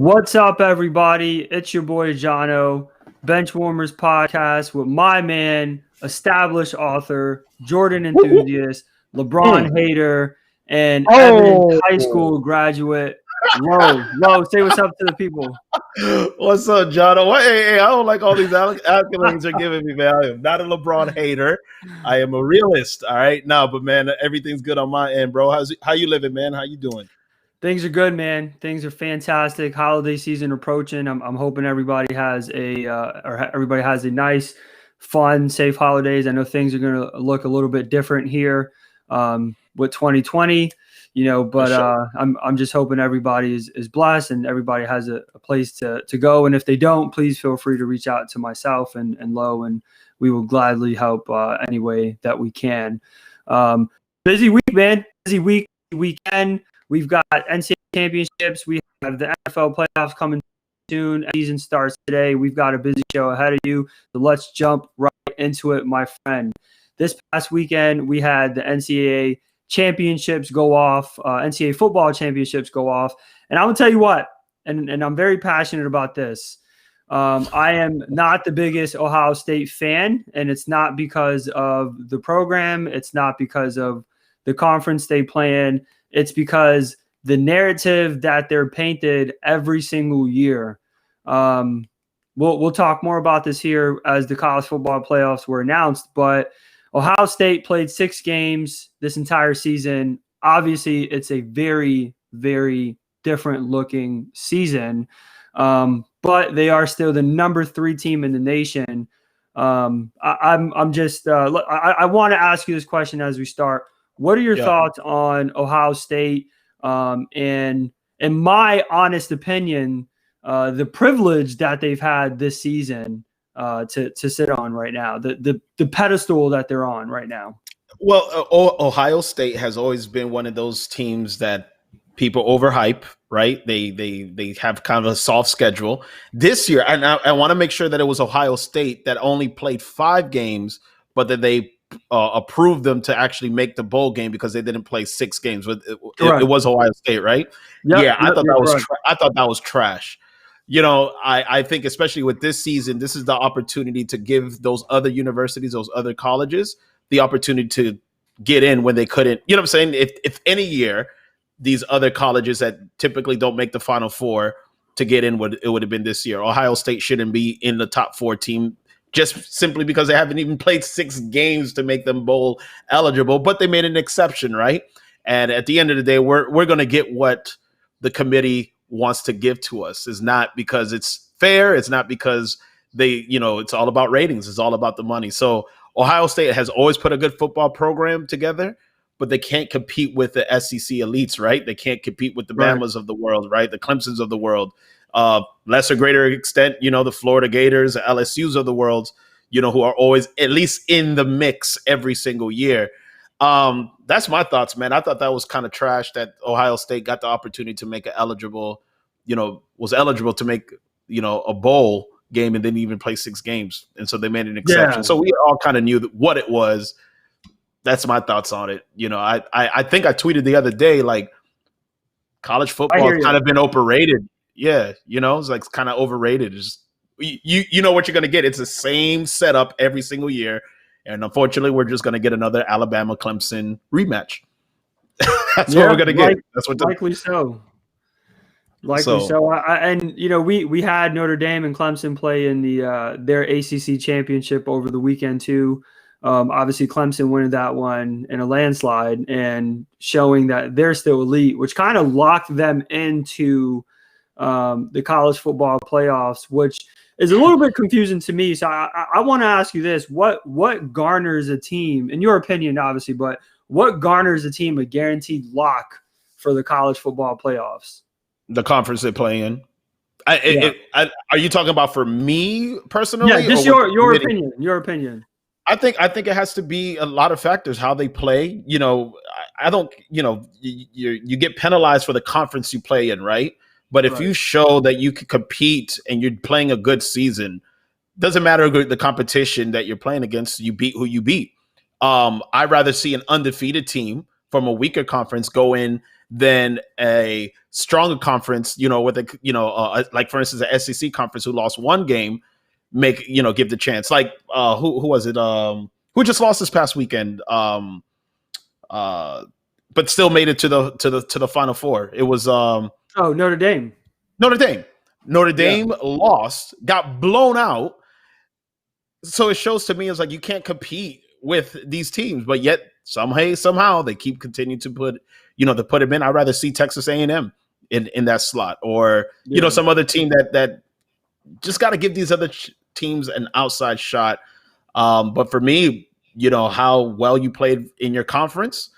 What's up, everybody? It's your boy Jono, Benchwarmers podcast with my man, established author, Jordan enthusiast, LeBron hater, and Evans high school graduate. Low, say what's up to the people. What's up, Jono? Hey, I don't like all these accolades you're giving me, man. I am not a LeBron hater. I am a realist. All right, no, but man, everything's good on my end, bro. How you living, man? How you doing? Things are good, man. Things are fantastic. Holiday season approaching. I'm hoping everybody has a nice, fun, safe holidays. I know things are going to look a little bit different here with 2020, but sure. I'm just hoping everybody is blessed and everybody has a place to go. And if they don't, please feel free to reach out to myself and Lo, and we will gladly help any way that we can. Busy week, man. Busy weekend. We've got NCAA championships. We have the NFL playoffs coming soon. Season starts today. We've got a busy show ahead of you. So let's jump right into it, my friend. This past weekend, we had the NCAA championships go off, NCAA football championships go off. And I'm going to tell you what, and I'm very passionate about this. I am not the biggest Ohio State fan, and it's not because of the program. It's not because of the conference they play in. It's because the narrative that they're painted every single year. We'll talk more about this here as the college football playoffs were announced, but Ohio State played 6 games this entire season. Obviously, it's a very, very different looking season, but they are still the number 3 team in the nation. I want to ask you this question as we start. What are your thoughts on Ohio State? And in my honest opinion, the privilege that they've had this season to sit on right now, the pedestal that they're on right now. Well, Ohio State has always been one of those teams that people overhype, right? They have kind of a soft schedule. This year, and I want to make sure that it was Ohio State that only played 5 games, but that they approved them to actually make the bowl game because they didn't play 6 games. It was Ohio State, right? Yep, I thought that was trash. I think especially with this season, this is the opportunity to give those other universities, those other colleges, the opportunity to get in when they couldn't. You know what I'm saying? If any year these other colleges that typically don't make the Final Four to get in, it would have been this year. Ohio State shouldn't be in the top 4 team, just simply because they haven't even played 6 games to make them bowl eligible, but they made an exception, right? And at the end of the day, we're going to get what the committee wants to give to us. It's not because it's fair. It's not because it's all about ratings. It's all about the money. So Ohio State has always put a good football program together, but they can't compete with the SEC elites, right? They can't compete with the Bamas of the world, right? The Clemsons of the world. Lesser greater extent, the Florida Gators, the LSUs of the world, who are always at least in the mix every single year. That's my thoughts, man. I thought that was kind of trash that Ohio State got the opportunity to make was eligible to make, a bowl game and didn't even play 6 games. And so they made an exception. Yeah. So we all kind of knew what it was. That's my thoughts on it. I think I tweeted the other day, like, college football has kind of been overrated. Yeah, it's like kind of overrated. It's just, you know what you're going to get. It's the same setup every single year. And unfortunately, we're just going to get another Alabama-Clemson rematch. That's what we're going to get. That's what likely so. Likely so. We had Notre Dame and Clemson play in their ACC championship over the weekend too. Obviously, Clemson winning that one in a landslide and showing that they're still elite, which kind of locked them into the college football playoffs, which is a little bit confusing to me. So I want to ask you this: what garners a team, in your opinion, obviously, but what garners a team a guaranteed lock for the college football playoffs? The conference they play in. Are you talking about for me personally? Yeah, just your opinion. Your opinion. I think it has to be a lot of factors, how they play. I don't. You get penalized for the conference you play in, right? But if you show that you can compete and you're playing a good season, doesn't matter the competition that you're playing against, you beat who you beat. I'd rather see an undefeated team from a weaker conference go in than a stronger conference, with like for instance, the SEC conference who lost one game, give the chance. Like who was it? Who just lost this past weekend? But still made it to the Final Four. It was Notre Dame. Notre Dame lost, got blown out. So it shows to me it's like you can't compete with these teams, but yet somehow they keep continuing to put them in. I'd rather see Texas A&M in that slot, or some other team that just got to give these other teams an outside shot. But for me, how well you played in your conference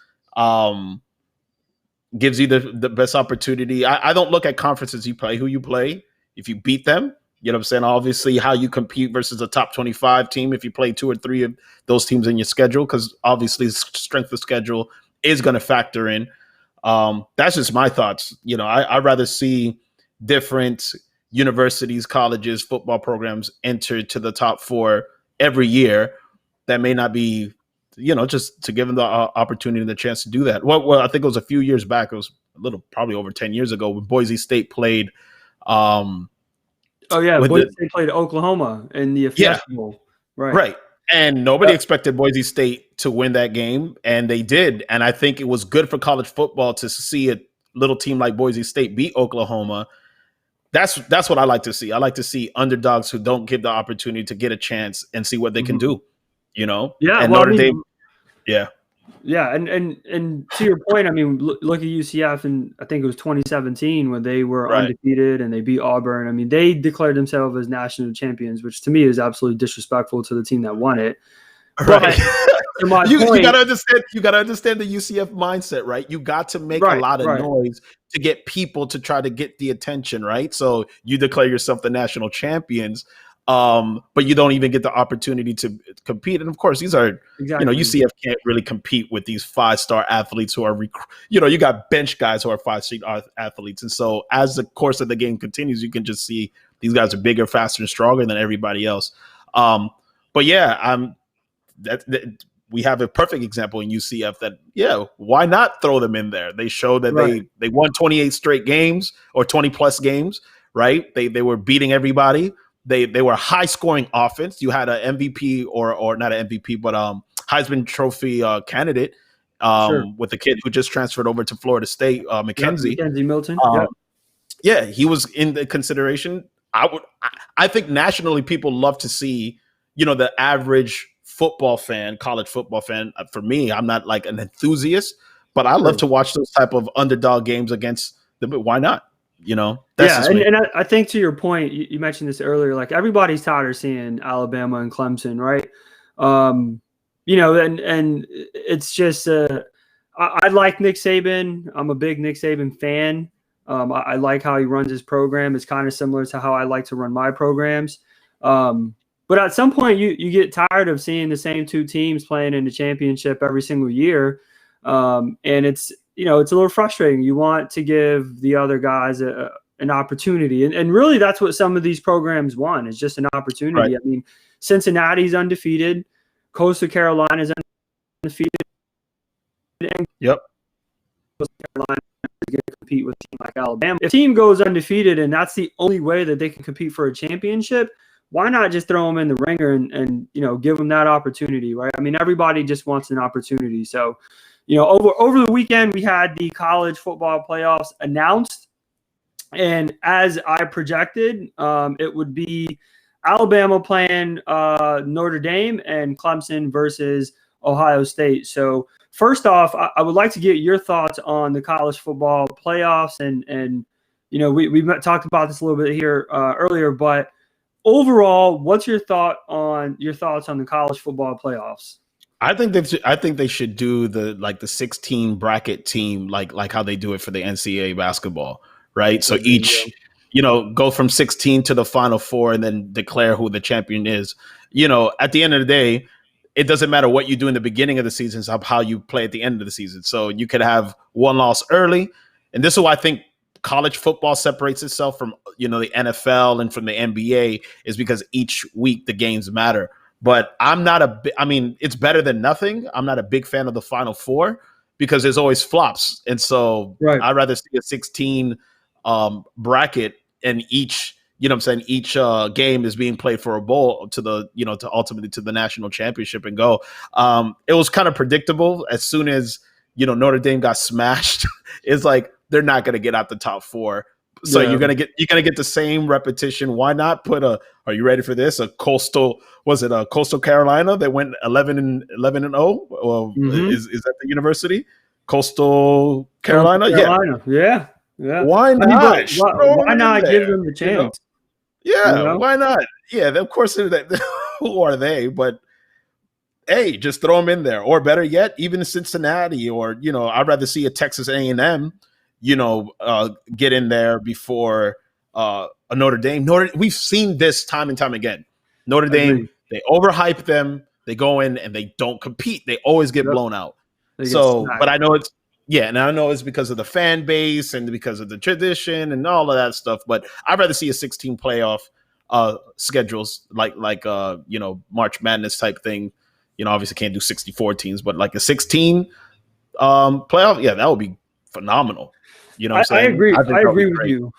gives you the best opportunity. I don't look at conferences you play, who you play. If you beat them, you know what I'm saying? Obviously, how you compete versus a top 25 team if you play 2 or 3 of those teams in your schedule, because obviously strength of schedule is going to factor in. That's just my thoughts. I'd rather see different universities, colleges, football programs enter to the top 4 every year. That may not be, just to give them the opportunity and the chance to do that. Well, I think it was a few years back. It was probably over 10 years ago when Boise State played. Boise State played Oklahoma in the Fiesta Bowl. Right. And nobody expected Boise State to win that game, and they did. And I think it was good for college football to see a little team like Boise State beat Oklahoma. That's what I like to see. I like to see underdogs who don't give the opportunity to get a chance and see what they can do. Yeah. And Notre Dame. Yeah. Yeah, and to your point, I mean, look at UCF, and I think it was 2017 when they were undefeated and they beat Auburn. I mean, they declared themselves as national champions, which to me is absolutely disrespectful to the team that won it. Right. But you gotta understand. You gotta understand the UCF mindset, right? You got to make a lot of noise to get people to try to get the attention, right? So you declare yourself the national champions. But you don't even get the opportunity to compete. And of course, these are, UCF can't really compete with these 5-star athletes who are, you got bench guys who are 5-star athletes. And so as the course of the game continues, you can just see these guys are bigger, faster, and stronger than everybody else. But yeah, we have a perfect example in UCF that, why not throw them in there? They showed that they won 28 straight games or 20 plus games, right? They were beating everybody. They were a high scoring offense. You had an MVP or not an MVP, but Heisman Trophy candidate with the kid who just transferred over to Florida State, McKenzie. McKenzie Milton. Yeah, he was in the consideration. I think nationally people love to see, the average football fan, college football fan. For me, I'm not like an enthusiast, but I love to watch those type of underdog games against them. But why not? And I think to your point, you mentioned this earlier, like everybody's tired of seeing Alabama and Clemson, right? And it's just I like Nick Saban. I'm a big Nick Saban fan. I like how he runs his program. It's kind of similar to how I like to run my programs. But at some point, you get tired of seeing the same 2 teams playing in the championship every single year, and it's it's a little frustrating. You want to give the other guys an opportunity. And really that's what some of these programs want, is just an opportunity. Right. I mean, Cincinnati's undefeated. Coastal Carolina's undefeated. Yep. Coastal Carolina is going to compete with a team like Alabama. If a team goes undefeated and that's the only way that they can compete for a championship, why not just throw them in the ringer and give them that opportunity, right? I mean, everybody just wants an opportunity. So, over the weekend, we had the college football playoffs announced. And as I projected, it would be Alabama playing Notre Dame and Clemson versus Ohio State. So first off, I would like to get your thoughts on the college football playoffs. And we talked about this a little bit here earlier, but overall, what's your thoughts on the college football playoffs? I think they should do the 16 bracket team like how they do it for the NCAA basketball, right? So each go from 16 to the Final Four and then declare who the champion is. At the end of the day, it doesn't matter what you do in the beginning of the season, it's how you play at the end of the season. So you could have one loss early, and this is why I think college football separates itself from the NFL and from the NBA, is because each week the games matter. But I'm not it's better than nothing. I'm not a big fan of the Final Four. because there's always flops. And so Right. I'd rather see a 16 bracket, and each, you know what I'm saying, each game is being played for a bowl to the, you know, to ultimately to the national championship and go. It was kind of predictable as soon as, you know, Notre Dame got smashed. It's like they're not going to get out the top 4. So you're gonna get the same repetition. Why not put a? Are you ready for this? A Coastal, was it a Coastal Carolina that went 11-0? Well, is that the university? Coastal Carolina, Yeah. Why not? Why not give them the chance? You know? Yeah, you know? Why not? Yeah, of course. Who are they? But hey, just throw them in there, or better yet, even Cincinnati, or, you know, I'd rather see a Texas A&M, you know, get in there before a Notre Dame. We've seen this time and time again. Notre Dame, they overhype them. They go in and they don't compete. They always get blown out. But I know it's, and I know it's because of the fan base and because of the tradition and all of that stuff. But I'd rather see a 16 playoff schedules like you know, March Madness type thing. You know, obviously can't do 64 teams, but like a 16 playoff, that would be phenomenal. You know what I'm saying? I agree with you.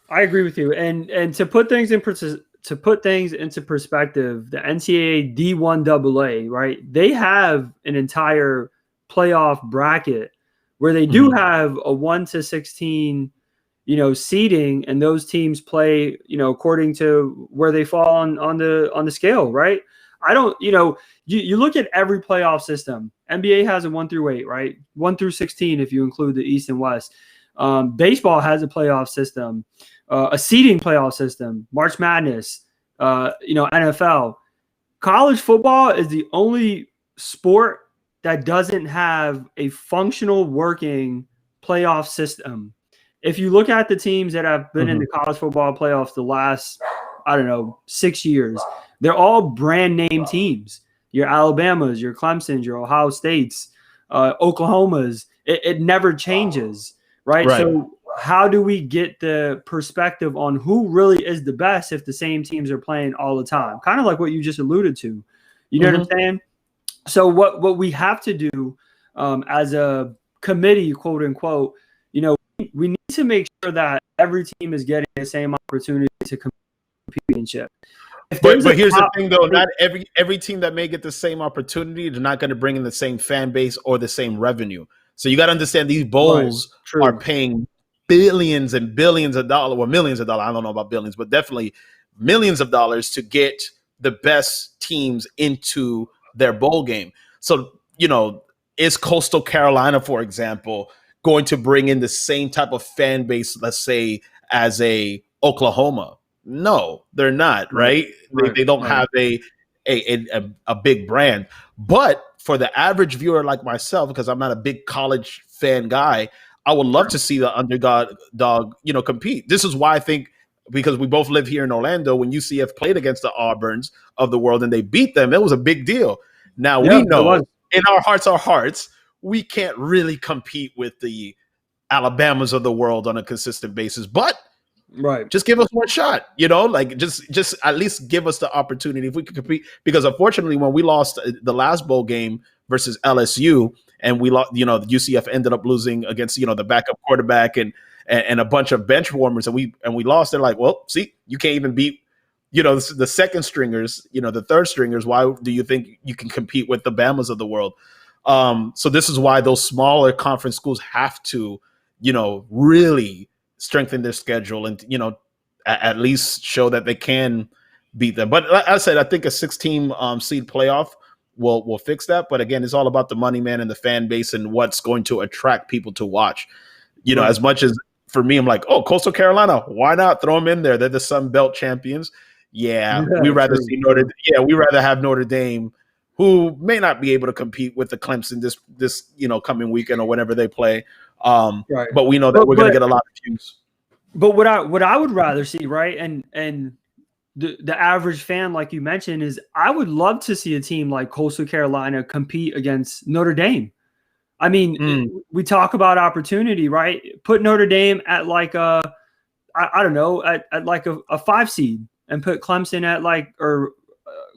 I agree with you. And to put things into perspective, the NCAA D1AA, right? They have an entire playoff bracket where they do have a 1 to 16, you know, seeding, and those teams play, you know, according to where they fall on the scale, right? I don't, you know, you look at every playoff system. NBA has a 1 through 8, right? 1 through 16 if you include the East and West. Baseball has a playoff system, a seeding playoff system, March Madness, you know, NFL. College football is the only sport that doesn't have a functional working playoff system. If you look at the teams that have been in the college football playoffs the last, I don't know, 6 years, they're all brand name teams. Your Alabamas, your Clemsons, your Ohio States, Oklahomas. It never changes. Right. So how do we get the perspective on who really is the best if the same teams are playing all the time? Kind of like what you just alluded to. You know what I'm saying? So what we have to do as a committee, quote unquote, you know, we need to make sure that every team is getting the same opportunity to compete in the championship. But here's the thing, though. Not every team that may get the same opportunity, they're not going to bring in the same fan base or the same revenue. So you got to understand these bowls are paying billions and billions of dollars, or millions of dollars. I don't know about billions, but definitely millions of dollars to get the best teams into their bowl game. So, you know, is Coastal Carolina, for example, going to bring in the same type of fan base, let's say, as a Oklahoma? No, they're not, right? They don't have a big brand. But for the average viewer like myself, because I'm not a big college fan guy, I would love to see the underdog, you know, compete. This is why I think, because we both live here in Orlando, when UCF played against the Auburns of the world and they beat them, it was a big deal. Now we know in our hearts, we can't really compete with the Alabamas of the world on a consistent basis, but just give us one shot, you know, like just at least give us the opportunity if we could compete. Because unfortunately, when we lost the last bowl game versus LSU, and we lost, you know, the UCF ended up losing against, you know, the backup quarterback and a bunch of bench warmers, and we lost. They're like, well, see, you can't even beat, you know, the second stringers, you know, the third stringers. Why do you think you can compete with the Bamas of the world? So this is why those smaller conference schools have to, you know, really strengthen their schedule and, you know, at least show that they can beat them. But like I said, I think a 6-team seed playoff will fix that. But again, it's all about the money, man, and the fan base and what's going to attract people to watch. You know, as much as for me, I'm like, oh, Coastal Carolina, why not throw them in there? They're the Sun Belt champions. We rather see we rather have Notre Dame, who may not be able to compete with the Clemson this you know, coming weekend or whenever they play. But we know that we're going to get a lot of views. But what I would rather see, right, and the average fan, like you mentioned, is I would love to see a team like Coastal Carolina compete against Notre Dame. I mean, we talk about opportunity, right? Put Notre Dame at like I don't know, at like a 5 seed, and put Clemson at like, or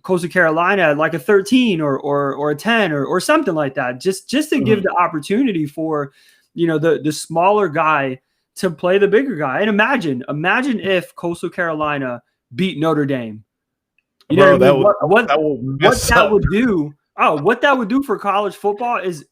Coastal Carolina like a 13 or a 10 or something like that, just to give the opportunity for, the smaller guy to play the bigger guy. And imagine if Coastal Carolina beat Notre Dame. You know what I mean? What that would do for college football is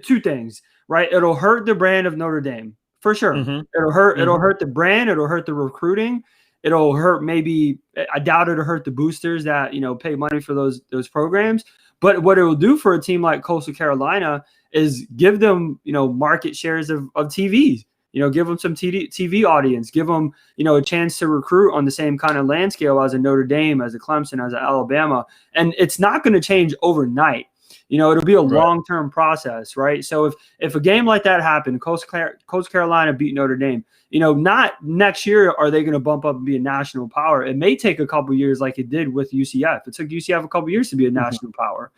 two things, right? It'll hurt the brand of Notre Dame for sure. It'll hurt the brand. It'll hurt the recruiting. It'll hurt maybe, I doubt it'll hurt the boosters that, pay money for those programs. But what it will do for a team like Coastal Carolina is give them, market shares of TVs. Give them some TV audience, give them, a chance to recruit on the same kind of land scale as a Notre Dame, as a Clemson, as a Alabama. And it's not going to change overnight. It'll be a long-term process, right? So if a game like that happened, Coastal Carolina beat Notre Dame, not next year are they going to bump up and be a national power. It may take a couple years like it did with UCF. It took UCF a couple years to be a national power.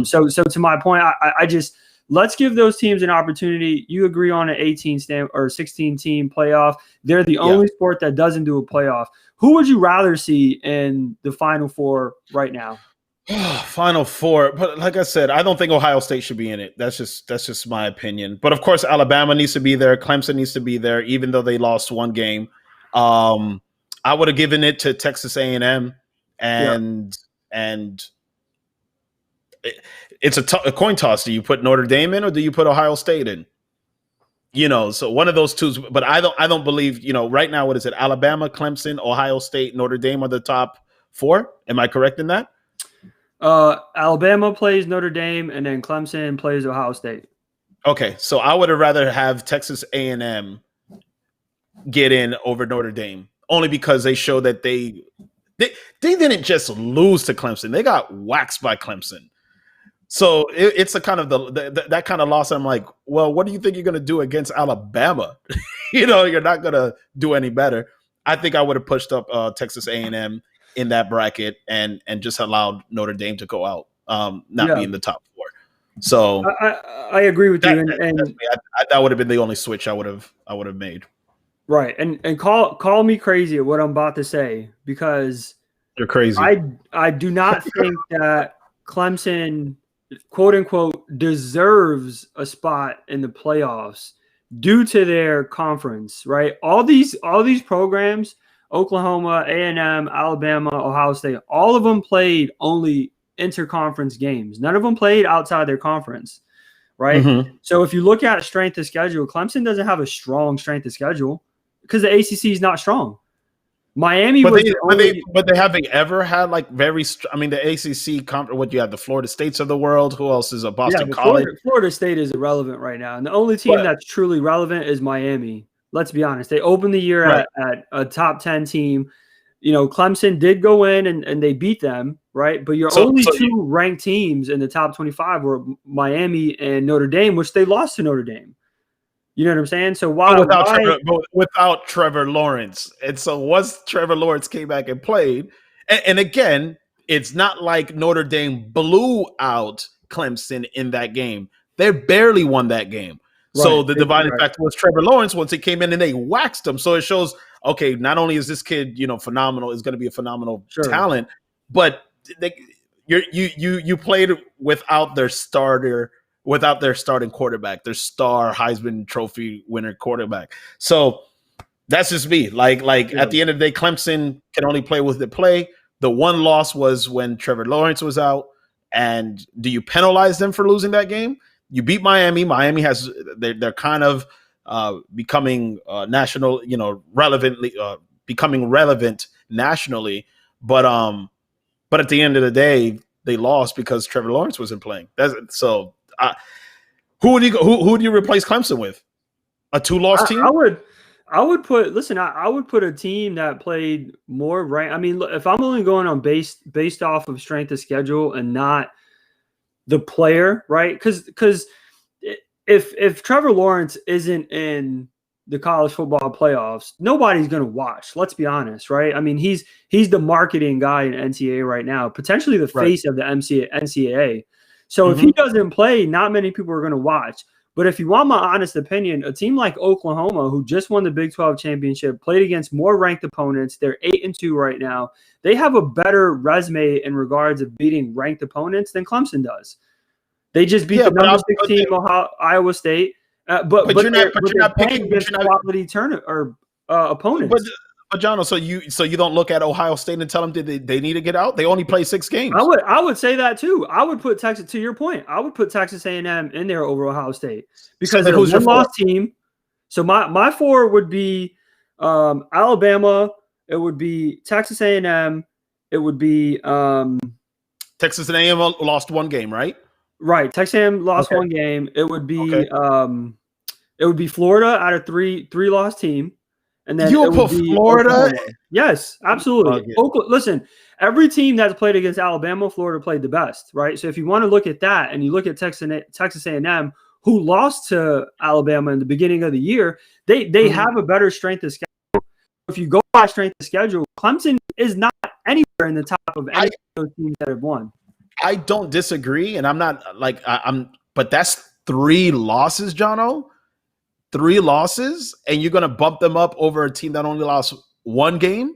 So to my point, I just – let's give those teams an opportunity. You agree on an 18 or 16 team playoff. They're the only sport that doesn't do a playoff. Who would you rather see in the Final Four right now? Final Four, but like I said, I don't think Ohio State should be in it. That's just my opinion. But of course, Alabama needs to be there. Clemson needs to be there, even though they lost one game. I would have given it to Texas A&M, and it's a coin toss. Do you put Notre Dame in or do you put Ohio State in? So one of those two. But I don't believe. Right now, what is it? Alabama, Clemson, Ohio State, Notre Dame are the top four. Am I correct in that? Alabama plays Notre Dame, and then Clemson plays Ohio State. Okay, so I would have rather have Texas A&M get in over Notre Dame, only because they show that they didn't just lose to Clemson; they got waxed by Clemson. So it's a kind of that kind of loss. I'm like, well, what do you think you're going to do against Alabama? You're not going to do any better. I think I would have pushed up Texas A&M in that bracket and just allowed Notre Dame to go out, not be in the top four. So I agree with you. And that would have been the only switch I would have made. Right. And call me crazy at what I'm about to say, because you're crazy. I do not think that Clemson, quote unquote, deserves a spot in the playoffs due to their conference, right? All these programs, Oklahoma, A&M, Alabama, Ohio State, all of them played only interconference games. None of them played outside their conference, right? So if you look at strength of schedule, Clemson doesn't have a strong strength of schedule because the ACC is not strong. Miami but they haven't ever had like the ACC conference. What you have, the Florida States of the world. Who else is a Boston College? Florida State is irrelevant right now, and the only team that's truly relevant is Miami. Let's be honest. They opened the year at a top 10 team. Clemson did go in and they beat them, right? But your only two ranked teams in the top 25 were Miami and Notre Dame, which they lost to Notre Dame. You know what I'm saying? So without Trevor Lawrence. And so once Trevor Lawrence came back and played, and again, it's not like Notre Dame blew out Clemson in that game. They barely won that game. So the dividing factor was Trevor Lawrence once he came in and they waxed him. So it shows, okay, not only is this kid, phenomenal, is going to be a phenomenal talent, but you played without their starting quarterback, their star Heisman Trophy winner quarterback. So that's just me. At the end of the day, Clemson can only play with the play. The one loss was when Trevor Lawrence was out. And do you penalize them for losing that game? You beat Miami. Miami has they're kind of becoming national, becoming relevant nationally. But at the end of the day, they lost because Trevor Lawrence wasn't playing. Who would you replace Clemson with? A 2-loss team? I would put a team that played more right. I mean, if I'm only going on based off of strength of schedule and not the player, right? Because if Trevor Lawrence isn't in the college football playoffs, nobody's going to watch. Let's be honest, right? I mean, he's the marketing guy in NCAA right now, potentially the face of the NCAA. So if he doesn't play, not many people are going to watch. But if you want my honest opinion, a team like Oklahoma, who just won the Big 12 championship, played against more ranked opponents. They're 8-2 right now. They have a better resume in regards of beating ranked opponents than Clemson does. They just beat the number 6 team, Iowa State. But you're not picking against quality opponents. But John, so you don't look at Ohio State and tell them they need to get out? They only play 6 games. I would say that too. I would put Texas, to your point, I would put Texas A&M in there over Ohio State because they're a one-loss team. So my 4 would be Alabama. It would be Texas A&M. It would be Texas A&M lost 1 game, right? Right. Texas A&M lost 1 game. It would be Florida out of 3-loss team. And then you'll put Florida? Oklahoma. Yes, absolutely. Listen, every team that's played against Alabama, Florida played the best, right? So if you want to look at that and you look at Texas A&M, who lost to Alabama in the beginning of the year, they have a better strength of schedule. If you go by strength of schedule, Clemson is not anywhere in the top of any of those teams that have won. I don't disagree, and I'm not but that's 3 losses, Jono. 3 losses, and you're going to bump them up over a team that only lost 1 game.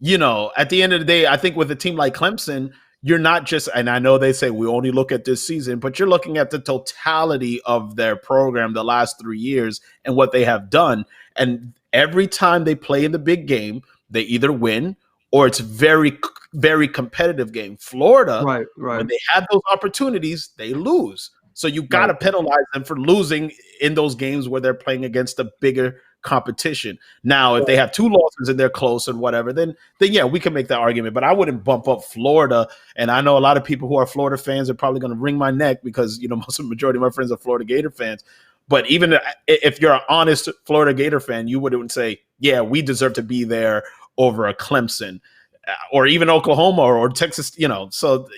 At the end of the day, I think with a team like Clemson, you're not just, and I know they say we only look at this season, but you're looking at the totality of their program the last 3 years and what they have done. And every time they play in the big game, they either win or it's very, very competitive game. Florida, right. When they have those opportunities, they lose. So you got to penalize them for losing in those games where they're playing against a bigger competition. Now, if they have 2 losses and they're close and whatever, then yeah, we can make that argument. But I wouldn't bump up Florida. And I know a lot of people who are Florida fans are probably going to wring my neck because most of the majority of my friends are Florida Gator fans. But even if you're an honest Florida Gator fan, you wouldn't say, yeah, we deserve to be there over a Clemson or even Oklahoma or Texas. So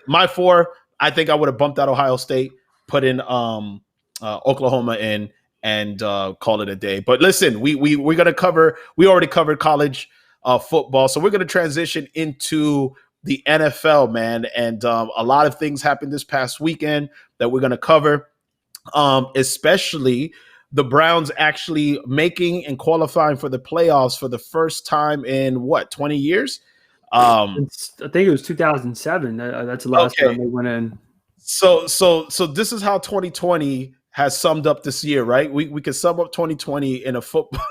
my 4, I think I would have bumped out Ohio State, put in Oklahoma in, and call it a day. But listen, we're going to cover – we already covered college football, so we're going to transition into the NFL, man. And a lot of things happened this past weekend that we're going to cover, especially the Browns actually making and qualifying for the playoffs for the first time in, 20 years? I think it was 2007. That's the last time they went in. So this is how 2020 has summed up this year, right? We could sum up 2020 in a football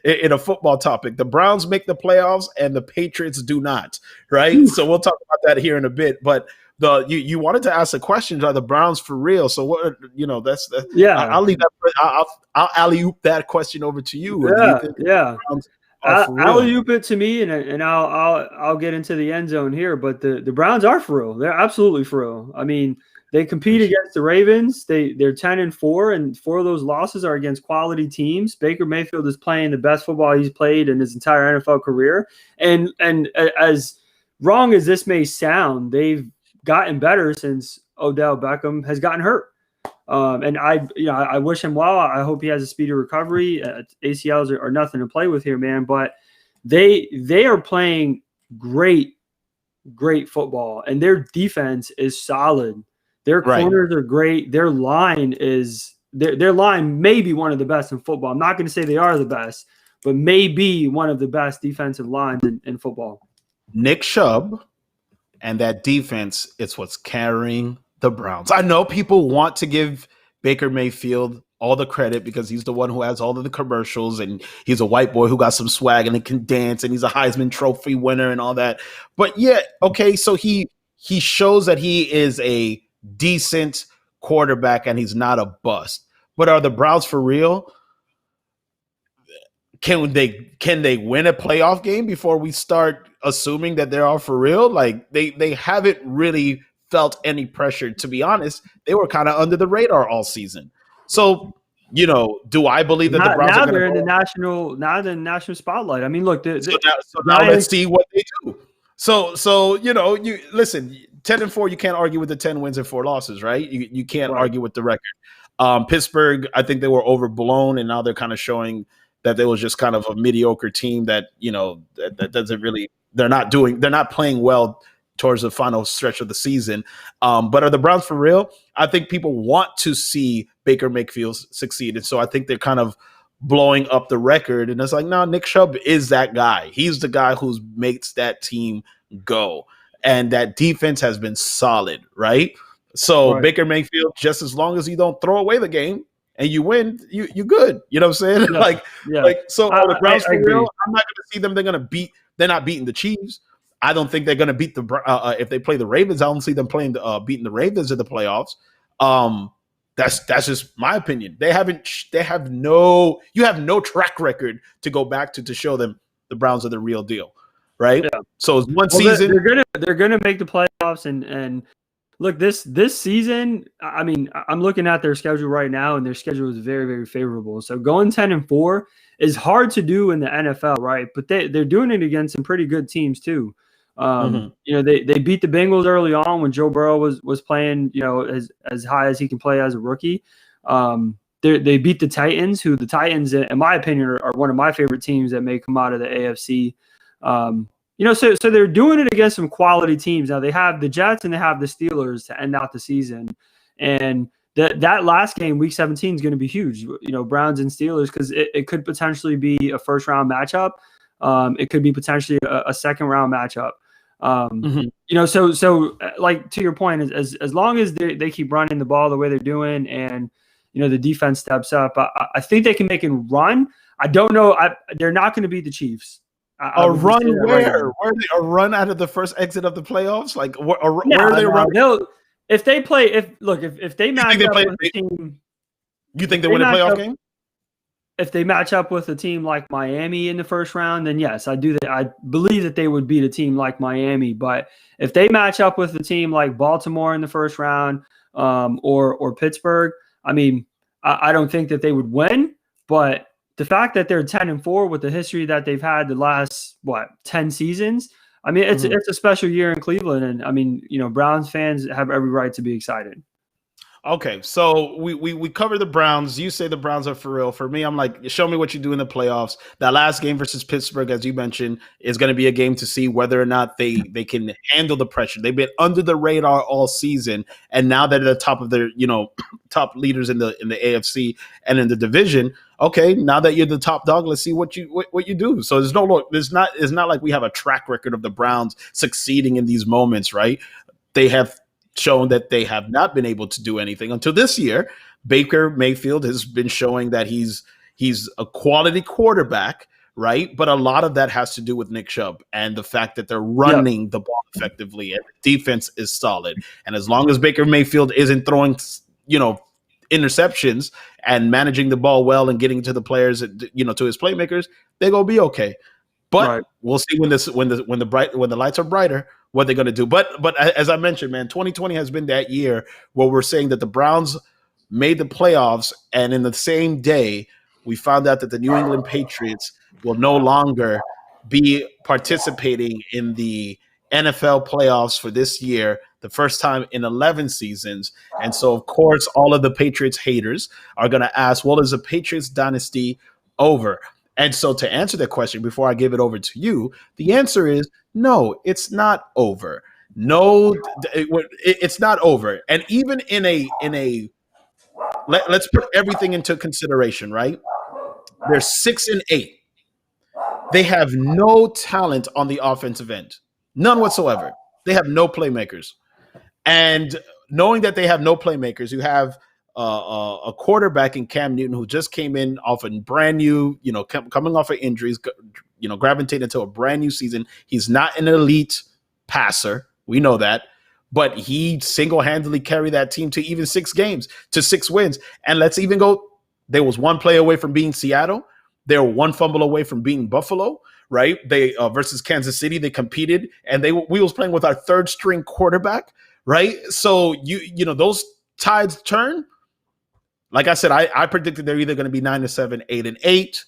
in a football topic. The Browns make the playoffs and the Patriots do not, right? So we'll talk about that here in a bit. But you wanted to ask a question: are the Browns for real? So what that's yeah. I'll leave that. I'll alley-oop that question over to you. Yeah. Alley-oop it to me, and I'll get into the end zone here. But the Browns are for real. They're absolutely for real. I mean, they compete against the Ravens. They're 10-4, and 4 of those losses are against quality teams. Baker Mayfield is playing the best football he's played in his entire NFL career. And as wrong as this may sound, they've gotten better since Odell Beckham has gotten hurt. And I wish him well. I hope he has a speedy recovery. ACLs are nothing to play with here, man. But they are playing great football, and their defense is solid. Their corners are great. Their line may be one of the best in football. I'm not going to say they are the best, but may be one of the best defensive lines in football. Nick Chubb and that defense, it's what's carrying the Browns. I know people want to give Baker Mayfield all the credit because he's the one who has all of the commercials and he's a white boy who got some swag and he can dance and he's a Heisman Trophy winner and all that. But yeah, okay, so he shows that he is a decent quarterback and he's not a bust. But are the Browns for real? Can they win a playoff game before we start assuming that they are for real? Like they haven't really felt any pressure. To be honest, they were kind of under the radar all season. So, do I believe that the Browns now are going to they're in the national spotlight? I mean, look, so now let's see what they do. So you listen, 10-4, you can't argue with the 10 wins and 4 losses, right? You can't argue with the record. Pittsburgh, I think they were overblown, and now they're kind of showing that they was just kind of a mediocre team that that doesn't really. They're not playing well towards the final stretch of the season. But are the Browns for real? I think people want to see Baker Mayfield succeed. And so I think they're kind of blowing up the record. And it's like, no, Nick Chubb is that guy. He's the guy who makes that team go. And that defense has been solid, right? So Right. Baker Mayfield, just as long as you don't throw away the game and you win, you good. You know what I'm saying? Yeah. Yeah. So I, the Browns I for real, agree. I'm not going to see them. They're not beating the Chiefs. I don't think they're going to beat if they play the Ravens. I don't see them beating the Ravens in the playoffs. That's just my opinion. You have no track record to go back to show them the Browns are the real deal, right? Yeah. So it's one Well, season. they're gonna make the playoffs, and look, this season, I mean, I'm looking at their schedule right now, and their schedule is very, very favorable. So going 10-4 is hard to do in the NFL, right? But they're doing it against some pretty good teams too. You know, they beat the Bengals early on when Joe Burrow was playing, you know, as high as he can play as a rookie. They beat the Titans, who the Titans, in my opinion, are one of my favorite teams that may come out of the AFC. You know, so they're doing it against some quality teams. Now they have the Jets and they have the Steelers to end out the season, and that last game, Week 17, is going to be huge. You know, Browns and Steelers, because it could potentially be a first round matchup. It could be potentially a second round matchup. You know, so like to your point, as long as they keep running the ball the way they're doing, and you know the defense steps up, I think they can make a run. I don't know. They're not going to beat the Chiefs. A run where? A run out of the first exit of the playoffs? Like where are they running? If they match up with a team, you think they win a playoff game? If they match up with a team like Miami in the first round, then yes, I do that. I believe that they would beat a team like Miami. But if they match up with a team like Baltimore in the first round, or Pittsburgh, I mean, I don't think that they would win. But the fact that they're 10-4 with the history that they've had the last 10 seasons, I mean, it's a special year in Cleveland, and I mean, you know, Browns fans have every right to be excited. Okay, so we cover the Browns. You say the Browns are for real. For me, I'm like, show me what you do in the playoffs. That last game versus Pittsburgh, as you mentioned, is going to be a game to see whether or not they can handle the pressure. They've been under the radar all season, and now they're at the top of their, you know, top leaders in the AFC and in the division. Okay, now that you're the top dog, let's see what you do. So it's not like we have a track record of the Browns succeeding in these moments, right? They have shown that they have not been able to do anything until this year. Baker Mayfield has been showing that he's a quality quarterback, right? But a lot of that has to do with Nick Chubb and the fact that they're running the ball effectively, and the defense is solid. And as long as Baker Mayfield isn't throwing, you know, interceptions and managing the ball well and getting to the players, you know, to his playmakers, they're gonna be okay. But we'll see when the lights are brighter, what they're going to do. But as I mentioned, man, 2020 has been that year where we're saying that the Browns made the playoffs, and in the same day, we found out that the New England Patriots will no longer be participating in the NFL playoffs for this year, the first time in 11 seasons. And so, of course, all of the Patriots haters are going to ask, well, is the Patriots dynasty over? And so to answer that question, before I give it over to you, the answer is no, it's not over. No, it's not over. And even let's put everything into consideration, right? They're 6-8. They have no talent on the offensive end, none whatsoever. They have no playmakers. And knowing that they have no playmakers, you have a quarterback in Cam Newton who just came in off a brand new, you know, coming off of injuries, you know, gravitating into a brand new season. He's not an elite passer. We know that. But he single-handedly carried that team to even 6 games, to 6 wins. And let's even go, there was one play away from beating Seattle. They were one fumble away from beating Buffalo, right? They versus Kansas City, they competed, and we was playing with our third-string quarterback, right? So, you know, those tides turn. Like I said, I predicted they're either going to be 9-7, 8-8.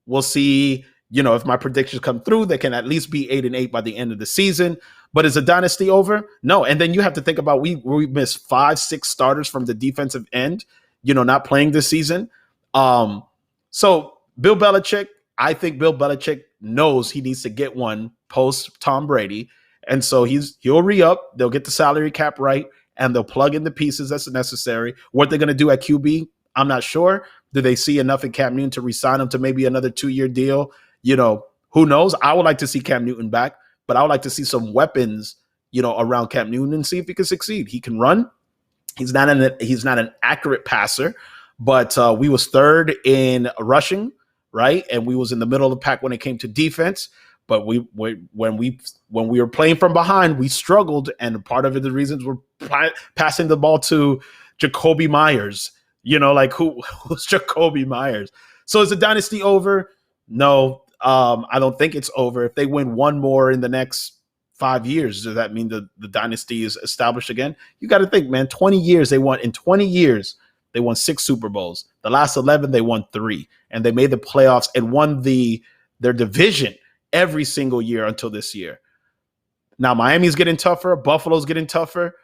We'll see, you know, if my predictions come through, they can at least be 8-8 by the end of the season. But is the dynasty over? No. And then you have to think about we missed 5-6 starters from the defensive end, you know, not playing this season. So Bill Belichick, I think Bill Belichick knows he needs to get one post Tom Brady. And so he'll re-up. They'll get the salary cap right, and they'll plug in the pieces that's necessary. What they're going to do at QB, I'm not sure. Do they see enough in Cam Newton to re-sign him to maybe another 2-year deal? You know, who knows? I would like to see Cam Newton back, but I would like to see some weapons, you know, around Cam Newton and see if he can succeed. He can run. He's not an accurate passer, but we was third in rushing, right? And we was in the middle of the pack when it came to defense. But when we were playing from behind, we struggled, and part of it, the reasons we're passing the ball to Jacoby Myers. You know, like who's Jacoby Myers? So is the dynasty over? No, I don't think it's over. If they win one more in the next 5 years, does that mean the dynasty is established again? You got to think, man. 20 years they won. In 20 years, they won 6 Super Bowls. The last 11, they won 3, and they made the playoffs and won their division every single year until this year. Now Miami's getting tougher. Buffalo's getting tougher.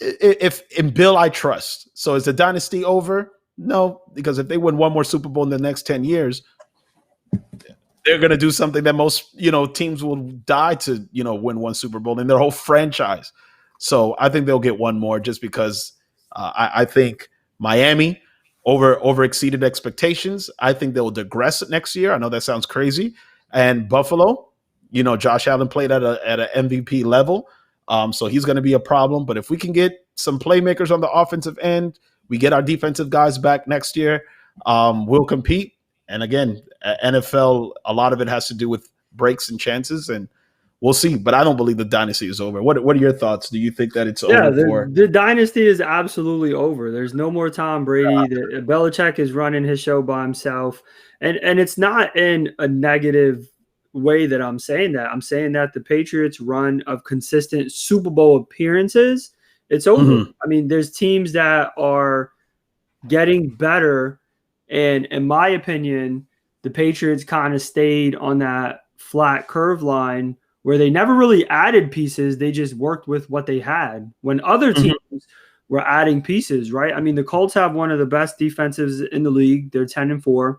If in Bill I trust. So is the dynasty over? No, because if they win one more Super Bowl in the next 10 years, they're going to do something that most, you know, teams will die to, you know, win one Super Bowl in their whole franchise. So I think they'll get one more just because I think Miami over exceeded expectations. I think they'll digress next year. I know that sounds crazy. And Buffalo, you know, Josh Allen played at an MVP level. So he's going to be a problem. But if we can get some playmakers on the offensive end, we get our defensive guys back next year, we'll compete. And again, NFL, a lot of it has to do with breaks and chances, and we'll see. But I don't believe the dynasty is over. What are your thoughts? Do you think that it's over? The dynasty is absolutely over. There's no more Tom Brady. Belichick is running his show by himself. And it's not in a negative way that I'm saying that. I'm saying that the Patriots' run of consistent Super Bowl appearances, it's over. Mm-hmm. I mean, there's teams that are getting better. And in my opinion, the Patriots kind of stayed on that flat curve line where they never really added pieces. They just worked with what they had when other teams were adding pieces, right? I mean, the Colts have one of the best defenses in the league. They're 10-4.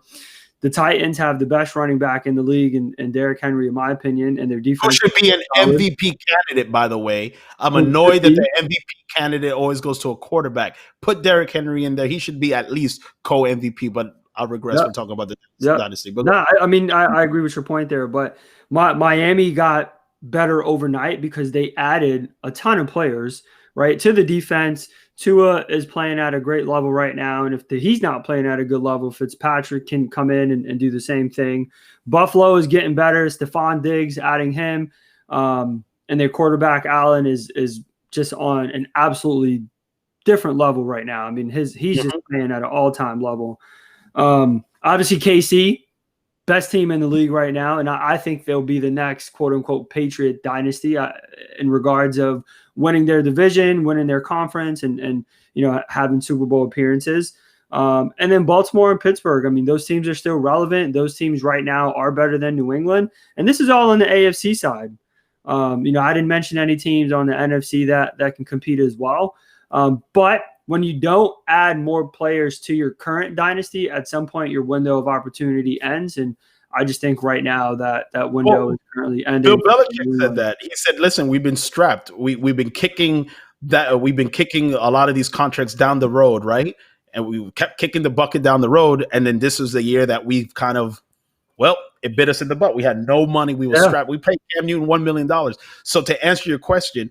The Titans have the best running back in the league, and Derrick Henry, in my opinion, and their defense should be an MVP candidate, by the way. I'm annoyed that the MVP candidate always goes to a quarterback. Put Derrick Henry in there. He should be at least co-MVP, but I'll regress when talking about the dynasty. But I mean, I agree with your point there, but Miami got better overnight because they added a ton of players, right, to the defense. Tua is playing at a great level right now, and if he's not playing at a good level, Fitzpatrick can come in and do the same thing. Buffalo is getting better. Stephon Diggs, adding him, and their quarterback Allen is just on an absolutely different level right now. I mean, he's just playing at an all-time level. Obviously, KC, best team in the league right now, and I think they'll be the next quote-unquote Patriot dynasty in regards of winning their division, winning their conference, and you know, having Super Bowl appearances. And then Baltimore and Pittsburgh, I mean, those teams are still relevant. Those teams right now are better than New England, and this is all on the AFC side. You know, I didn't mention any teams on the NFC that can compete as well. But when you don't add more players to your current dynasty, at some point your window of opportunity ends. And I just think right now that window is currently ending. Bill Belichick said that. He said, "Listen, we've been strapped. We've been kicking a lot of these contracts down the road, right? And we kept kicking the bucket down the road. And then this was the year that we've kind of, well, it bit us in the butt. We had no money. We were strapped. We paid Cam Newton $1 million. So to answer your question,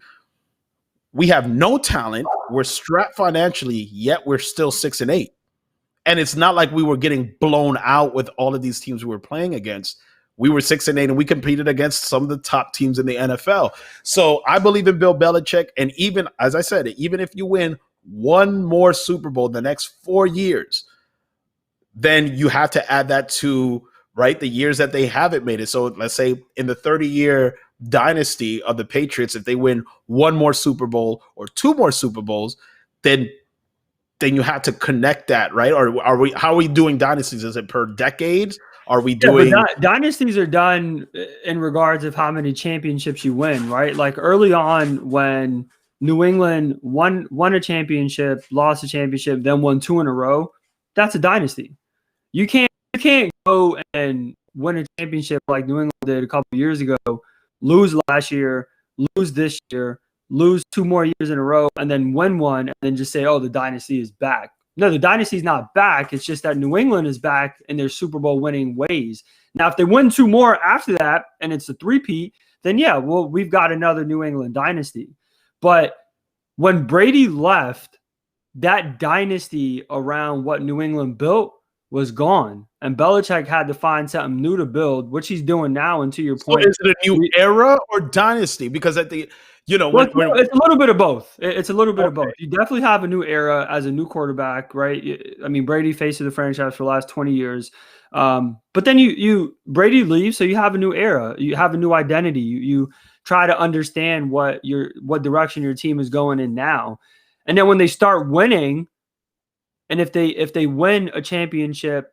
we have no talent. We're strapped financially, yet we're still 6-8. And it's not like we were getting blown out with all of these teams we were playing against. We were 6-8, and we competed against some of the top teams in the NFL. So I believe in Bill Belichick. And even, as I said, even if you win one more Super Bowl in the next 4 years, then you have to add that to, right, the years that they haven't made it. So let's say in the 30-year dynasty of the Patriots, if they win one more Super Bowl or 2 more Super Bowls, then you have to connect that, right? Or how are we doing dynasties? Is it per decades? Are we doing dynasties are done in regards of how many championships you win, right? Like early on when New England won a championship, lost a championship, then won 2 in a row, that's a dynasty. You can't go and win a championship like New England did a couple of years ago, lose last year, lose this year, lose 2 more years in a row, and then win one, and then just say, oh, the dynasty is back. No, the dynasty's not back. It's just that New England is back in their Super Bowl winning ways. Now, if they win 2 more after that and it's a three-peat, then yeah, well, we've got another New England dynasty. But when Brady left, that dynasty around what New England built was gone. And Belichick had to find something new to build, which he's doing now. And to your point, is it a new era or dynasty? Because at the it's a little bit of both. It's a little bit of both. You definitely have a new era as a new quarterback, right? I mean, Brady faced the franchise for the last 20 years. But then Brady leaves, so you have a new era. You have a new identity. You try to understand what direction your team is going in now. And then when they start winning, and if they win a championship,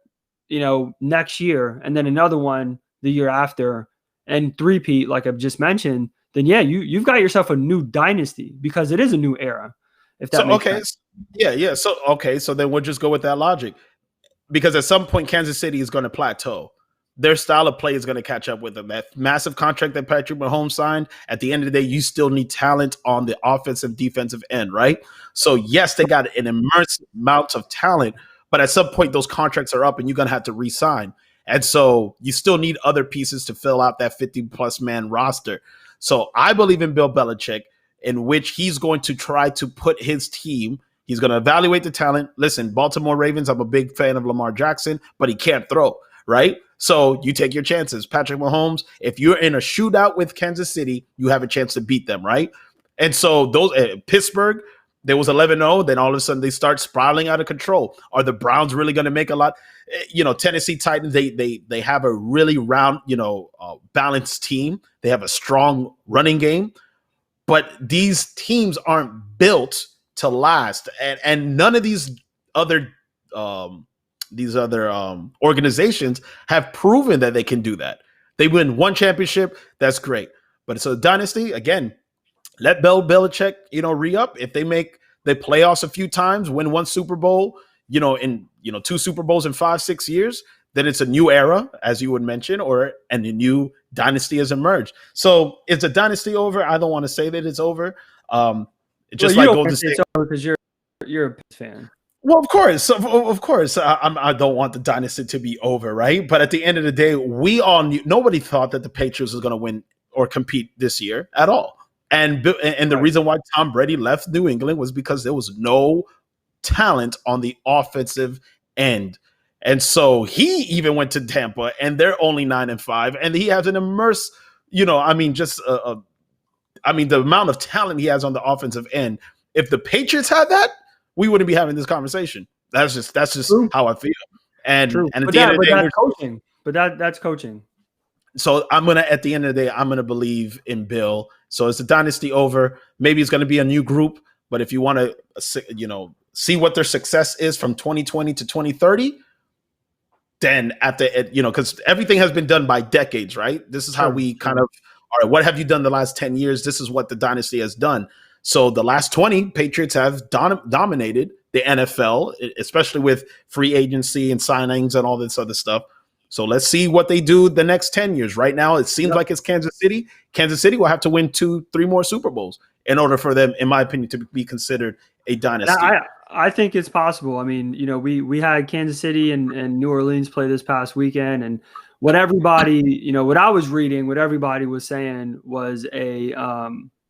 next year, and then another one the year after, and three-peat, like I've just mentioned, then yeah, you've got yourself a new dynasty because it is a new era. If that makes sense. Yeah. So then we'll just go with that logic, because at some point Kansas City is going to plateau. Their style of play is going to catch up with them. That massive contract that Patrick Mahomes signed, at the end of the day, you still need talent on the offensive, defensive end, right? So yes, they got an immense amount of talent, but at some point those contracts are up and you're going to have to re-sign. And so you still need other pieces to fill out that 50-plus man roster. So I believe in Bill Belichick, in which he's going to try to put his team. He's going to evaluate the talent. Listen, Baltimore Ravens, I'm a big fan of Lamar Jackson, but he can't throw, right? So you take your chances. Patrick Mahomes, if you're in a shootout with Kansas City, you have a chance to beat them, right? And so those Pittsburgh, there was 11-0. Then all of a sudden they start spiraling out of control. Are the Browns really going to make a lot? Tennessee Titans, they have a really round, balanced team. They have a strong running game, but these teams aren't built to last. And none of these other organizations have proven that they can do that. They win one championship, that's great. But it's a dynasty. Again, let Belichick, re-up. If they make the playoffs a few times, win one Super Bowl, in 2 Super Bowls in 5-6 years, then it's a new era, as you would mention, and a new dynasty has emerged. So is the dynasty over? I don't want to say that it's over. Just like Golden State, it's over because you're a Pistons fan. Well, of course, I don't want the dynasty to be over, right? But at the end of the day, we all knew, nobody thought that the Patriots was going to win or compete this year at all. And the reason why Tom Brady left New England was because there was no talent on the offensive end. And so he even went to Tampa, and they're only 9-5, and he has an immense, the amount of talent he has on the offensive end. If the Patriots had that, we wouldn't be having this conversation. That's just True. how I feel. And True. and at the end of the day, that's coaching. But that's coaching. So at the end of the day, I'm gonna believe in Bill. So is the dynasty over? Maybe it's gonna be a new group. But if you want to, see what their success is from 2020 to 2030, then because everything has been done by decades, right? This is how we kind of, all right, what have you done the last 10 years? This is what the dynasty has done. So the last 20, Patriots have dominated the NFL, especially with free agency and signings and all this other stuff. So let's see what they do the next 10 years. Right now, it seems like it's Kansas City. Kansas City will have to win 2-3 more Super Bowls in order for them, in my opinion, to be considered a dynasty. I think it's possible. I mean, we had Kansas City and New Orleans play this past weekend, and what everybody, what I was reading, what everybody was saying was a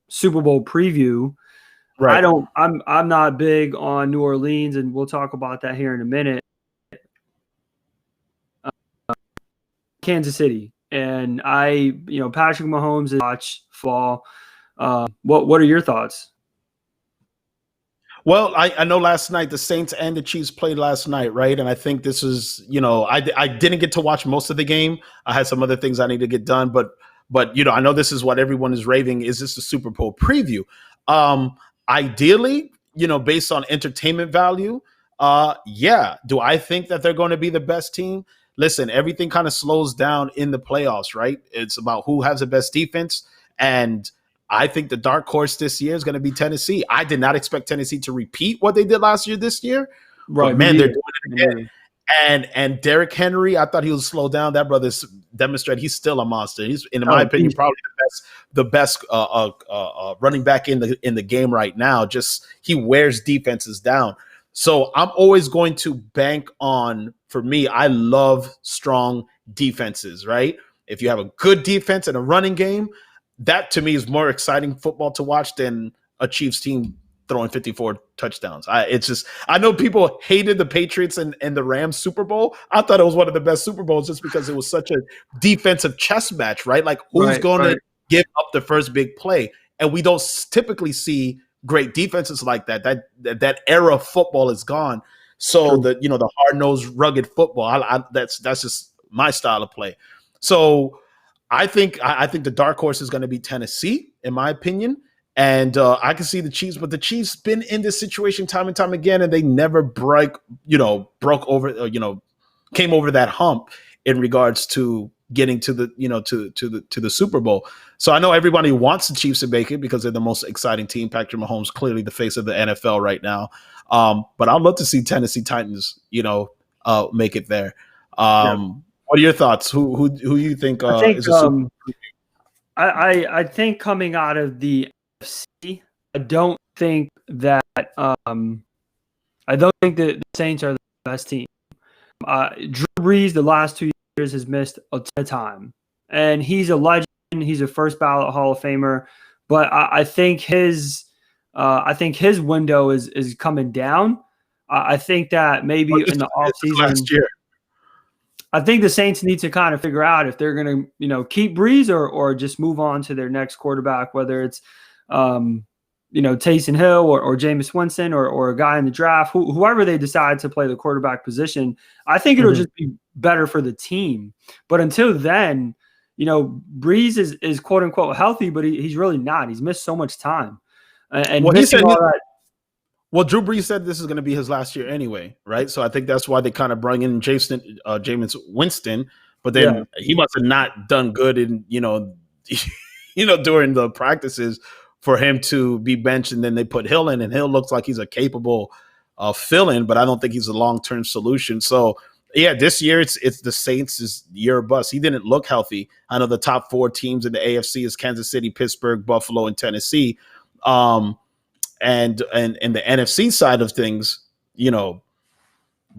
Super Bowl preview. Right. I'm not big on New Orleans, and we'll talk about that here in a minute. Kansas City, and Patrick Mahomes is watch fall. What are your thoughts? Well, I know last night the Saints and the Chiefs played last night, right? And I think this is, I didn't get to watch most of the game. I had some other things I need to get done, but I know this is what everyone is raving. Is this the Super Bowl preview? Ideally, based on entertainment value, yeah. Do I think that they're going to be the best team? Listen, everything kind of slows down in the playoffs, right? It's about who has the best defense, and I think the dark horse this year is going to be Tennessee. I did not expect Tennessee to repeat what they did last year this year. Right, but man, they're doing it again. And Derrick Henry, I thought he would slow down. That brother's demonstrated he's still a monster. He's, in my opinion, probably the best running back in the game right now. Just he wears defenses down. So I'm always going to bank on, for me, I love strong defenses, right? If you have a good defense and a running game, that to me is more exciting football to watch than a Chiefs team throwing 54 touchdowns. I know people hated the Patriots and the Rams Super Bowl. I thought it was one of the best Super Bowls just because it was such a defensive chess match, right? Like who's going to give up the first big play? And we don't typically see great defenses like that. That era of football is gone. So the hard-nosed, rugged football, that's just my style of play. So I think the dark horse is going to be Tennessee, in my opinion. And I can see the Chiefs, but the Chiefs been in this situation time and time again, and they never broke over, came over that hump in regards to getting to the Super Bowl. So I know everybody wants the Chiefs to make it because they're the most exciting team. Patrick Mahomes, clearly the face of the NFL right now. But I'd love to see Tennessee Titans, make it there. What are your thoughts? Who you think is a Super Bowl? I think coming out of the NFC, I don't think that the Saints are the best team. Drew Brees, the last 2 years, has missed a ton of time, and he's a legend. He's a first ballot Hall of Famer, but I think his window is coming down. I think that maybe in the offseason last year, I think the Saints need to kind of figure out if they're going to, keep Brees or just move on to their next quarterback, whether it's, Taysom Hill or Jameis Winston or a guy in the draft, whoever they decide to play the quarterback position. I think it'll just be better for the team. But until then, Brees is quote unquote healthy, but he's really not. He's missed so much time. And missing all that. Well, Drew Brees said this is going to be his last year anyway, right? So I think that's why they kind of brought in Jameis Winston, but then he must have not done good in during the practices for him to be benched, and then they put Hill in, and Hill looks like he's a capable fill-in, but I don't think he's a long-term solution. So yeah, this year it's the Saints' year of bust. He didn't look healthy. I know the top 4 teams in the AFC is Kansas City, Pittsburgh, Buffalo, and Tennessee. And the NFC side of things, do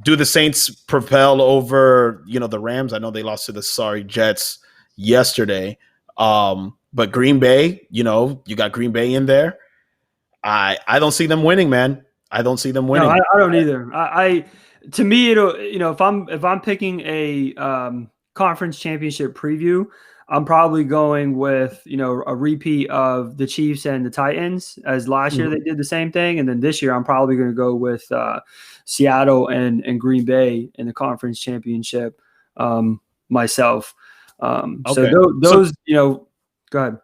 the Saints propel over, the Rams? I know they lost to the sorry Jets yesterday. But Green Bay, you got Green Bay in there. I don't see them winning, man. I don't see them winning. No, I don't either. To me, it'll, if I'm picking a conference championship preview, I'm probably going with, a repeat of the Chiefs and the Titans, as last year they did the same thing. And then this year I'm probably going to go with Seattle and Green Bay in the conference championship myself. So those, go ahead.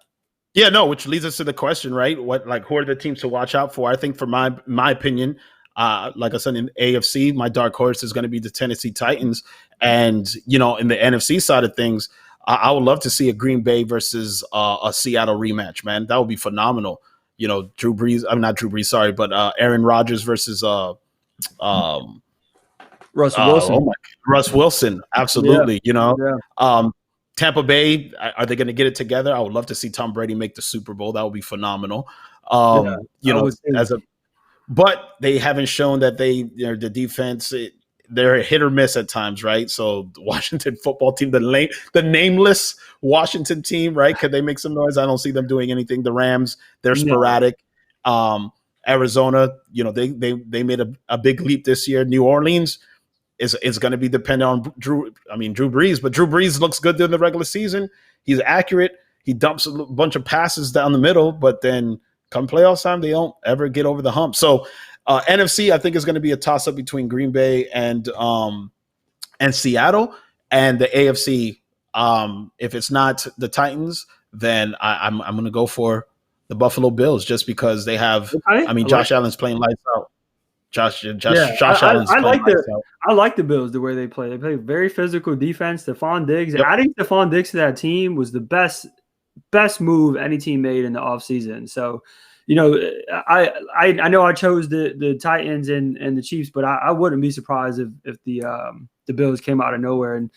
Yeah, no, which leads us to the question, right? Who are the teams to watch out for? I think for my opinion, like I said, in AFC, my dark horse is going to be the Tennessee Titans. And, in the NFC side of things, I would love to see a Green Bay versus a Seattle rematch, man. That would be phenomenal. Drew Brees. I'm not Drew Brees, sorry, but Aaron Rodgers versus Russell Wilson. Russ Wilson, absolutely. Tampa Bay, are they going to get it together? I would love to see Tom Brady make the Super Bowl. That would be phenomenal. But they haven't shown that the defense. They're hit or miss at times, right? So the Washington football team, the nameless Washington team, right? Could they make some noise? I don't see them doing anything. The Rams, they're sporadic. Arizona, they made a big leap this year. New Orleans is going to be dependent on Drew Brees, but Drew Brees looks good during the regular season. He's accurate. He dumps a bunch of passes down the middle, but then come playoff time, they don't ever get over the hump. So NFC, I think, is going to be a toss-up between Green Bay and Seattle. And the AFC, if it's not the Titans, then I'm going to go for the Buffalo Bills just because they have. Okay. Josh Allen's playing lights out. Josh Allen's playing lights out. I like the Bills the way they play. They play very physical defense. Stephon Diggs, adding Stephon Diggs to that team was the best move any team made in the offseason. So. I know I chose the Titans and the Chiefs, but I wouldn't be surprised if the Bills came out of nowhere and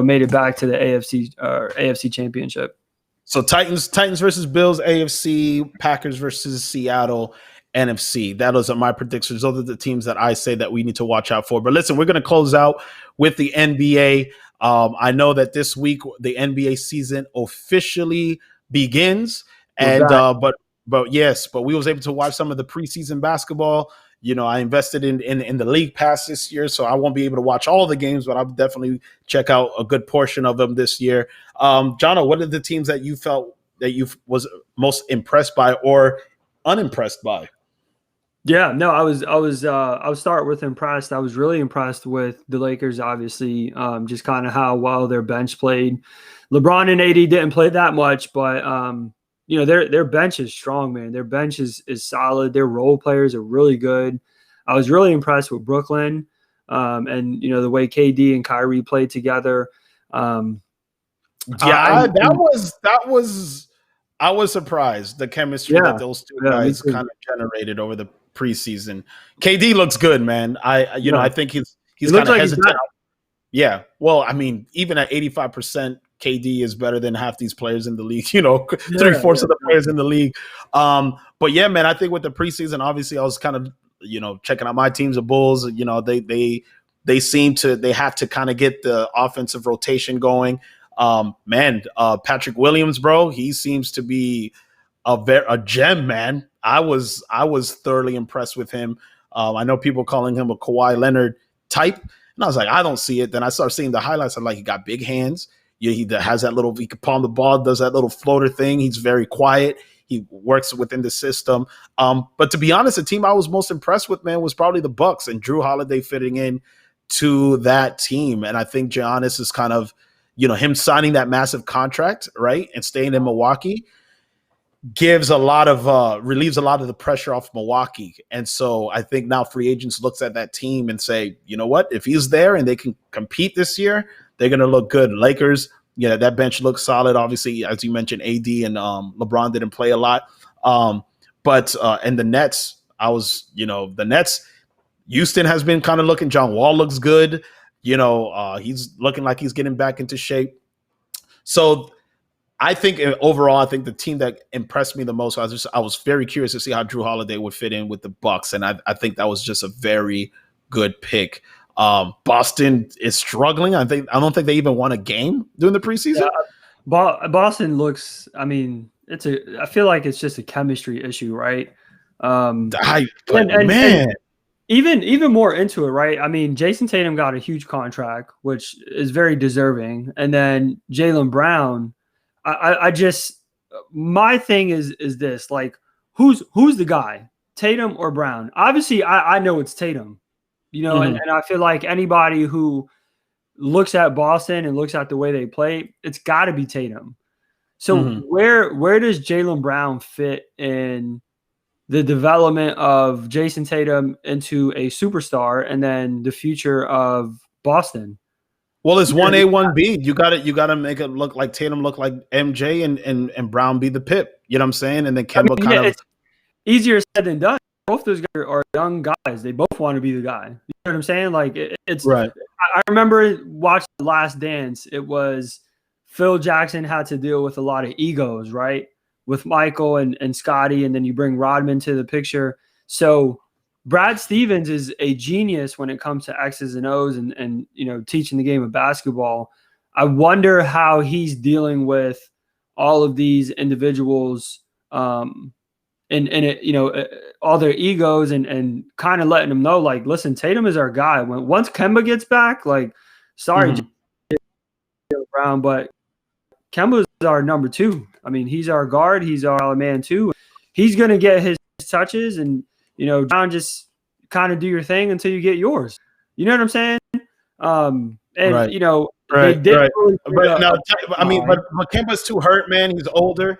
made it back to the AFC Championship. So Titans versus Bills, AFC, Packers versus Seattle, NFC. Those are my predictions. Those are the teams that I say that we need to watch out for. But listen, we're going to close out with the NBA. I know that this week the NBA season officially begins, and but we was able to watch some of the preseason basketball. I invested in the league pass this year, so I won't be able to watch all the games, but I'll definitely check out a good portion of them this year. Jono, what are the teams that you felt that you was most impressed by or unimpressed by? Yeah, no, I'll start with impressed. I was really impressed with the Lakers, obviously, just kind of how well their bench played. LeBron and AD didn't play that much, but their bench is strong, man. Their bench is solid. Their role players are really good. I was really impressed with Brooklyn, and the way KD and Kyrie played together. I was surprised the chemistry that those two guys kind of generated over the preseason. KD looks good, man. I think he's kind of hesitant. Yeah. Well, I mean, even at 85%, KD is better than half these players in the league, 3/4 of the players in the league. But yeah, man, I think with the preseason, obviously I was kind of, checking out my teams, the Bulls, they seem to, they have to kind of get the offensive rotation going. Patrick Williams, bro, he seems to be a gem, man. I was thoroughly impressed with him. I know people calling him a Kawhi Leonard type, and I was like, I don't see it. Then I started seeing the highlights. I'm like, he got big hands. He has that little, he can palm the ball, does that little floater thing. He's very quiet. He works within the system. But to be honest, the team I was most impressed with, man, was probably the Bucks and Drew Holiday fitting in to that team. And I think Giannis is kind of, him signing that massive contract, right, and staying in Milwaukee relieves a lot of the pressure off Milwaukee. And so I think now free agents looks at that team and say, you know what, if he's there and they can compete this year, they're going to look good. Lakers, that bench looks solid. Obviously, as you mentioned, AD and LeBron didn't play a lot. But and the Nets, the Nets, Houston has been kind of looking. John Wall looks good. He's looking like he's getting back into shape. So I think overall, the team that impressed me the most, I was very curious to see how Drew Holiday would fit in with the Bucks. And I think that was just a very good pick. Boston is struggling. I don't think they even won a game during the preseason. Yeah, Boston looks, I feel like it's just a chemistry issue, right? Even more into it, right? I mean, Jason Tatum got a huge contract, which is very deserving. And then Jaylen Brown, my thing is this, like, who's the guy, Tatum or Brown? Obviously, I know it's Tatum, and I feel like anybody who looks at Boston and looks at the way they play, it's got to be Tatum. So where does Jaylen Brown fit in the development of Jason Tatum into a superstar and then the future of Boston? Well, it's 1A, 1B. You got to make it look like Tatum look like MJ and Brown be the Pip. You know what I'm saying? And then Kemba it's easier said than done. Both those guys are young guys. They both want to be the guy. You know what I'm saying? Like it's right. I remember watching The Last Dance. It was Phil Jackson had to deal with a lot of egos, right? With Michael and Scotty, and then you bring Rodman to the picture. So Brad Stevens is a genius when it comes to X's and O's and teaching the game of basketball. I wonder how he's dealing with all of these individuals and all their egos and kind of letting them know, like, listen, Tatum is our guy. Once Kemba gets back, like, sorry, Brown, but Kemba is our number 2. I mean, he's our guard. He's our man too. He's going to get his touches and, John, just kind of do your thing until you get yours. You know what I'm saying? Right. They did. Right. But Kemba's too hurt, man. He's older.